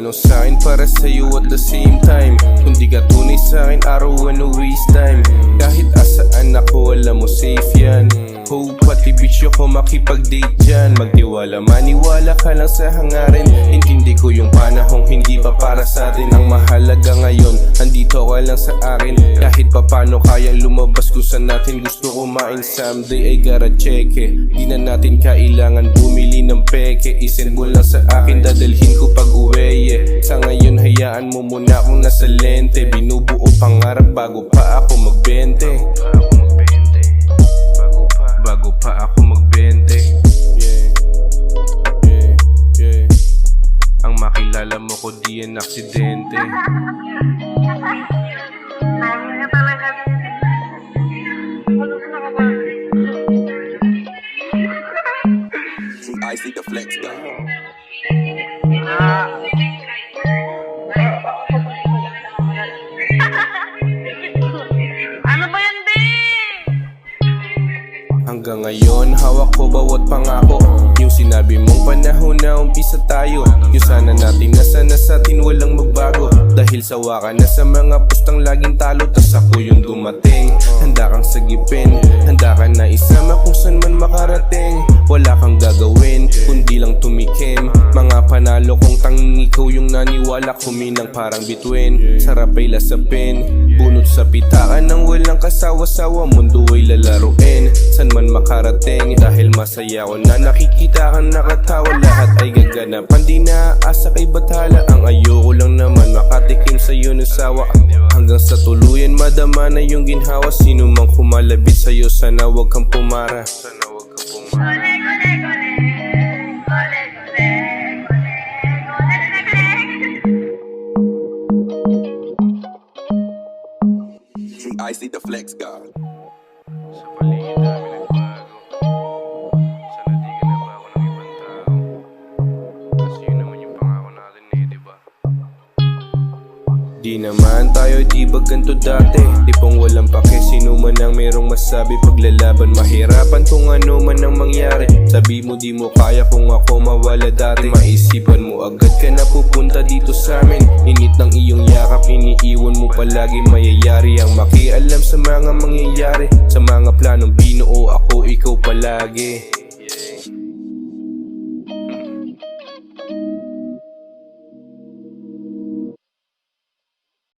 anong sa'kin para sa'yo at the same time. Kung di ka tunay sa'kin, araw ano waste time. Kahit asaan ako, alam mo safe yan. Hope pati bitch ko makipag-date dyan. Magtiwala, maniwala ka lang sa hangarin. Intindi ko yung panahong hindi pa para sa atin. Ang mahalaga ngayon, andito ka lang sa akin. Kahit pa paano kayang lumabas kung saan natin gusto kumain. Someday ay gotta check it. Di na natin kailangan bumili ng peke. Isend mo lang sa akin, dadalhin ko pag uwi Sa ngayon hayaan mo muna akong nasa lente. Binubuo pangarap bago pa ako magbente. Bago pa ako magbente. Ang makilala mo ko di yan aksidente. I see the flex guy. Ano ba yan, be? Hanggang ngayon, hawak ko bawat pangako. Yung sinabi mong panahon na umpisa tayo. Yung sana natin na sana sa'tin walang magbago. Dahil sawa ka na sa mga pustang laging talo. Tas ako yung dumating. Handa kang sagipin, handa ka na isama kung saan man makarating. Wala kang gagawin, kundi lang tumikim. Mga panalo kong tanging ikaw yung naniwala. Kuminang parang bituin, sarap ay lasapin. Bunot sa pitakan ng walang kasawa-sawa. Mundo ay lalaruin, san man makarating. Dahil masaya ko na nakikita kang nakatawa. Lahat ay gaganapan, di naaasa kay bathala. Ang ayoko lang naman makatikim sa'yo ng sawa. Hanggang sa tuluyan madama na yung ginhawa. Sino mang kumalabit sa'yo, sana wag kang pumara. Gole, gole, gole. Gole, gole. Gole, gole. I see the flex guy. Sa paligid namin nagbago. Sana di ka na ba ako ng ibang tao. Kasi yun naman yung pangako natin diba? Di naman tayo di ba ganito dati. Tipong walang pake, sino man ang merong masabi. Paglalaban mahirapan kung ano man ang mangyari. Sabi mo di mo kaya kung ako mawala dati. Maisipan mo agad ka na pupunta dito sa amin. Init ng iyong yakap, iniiwan mo palagi. Mayayari ang makialam sa mga mangyayari. Sa mga planong binuo ako, ikaw palagi.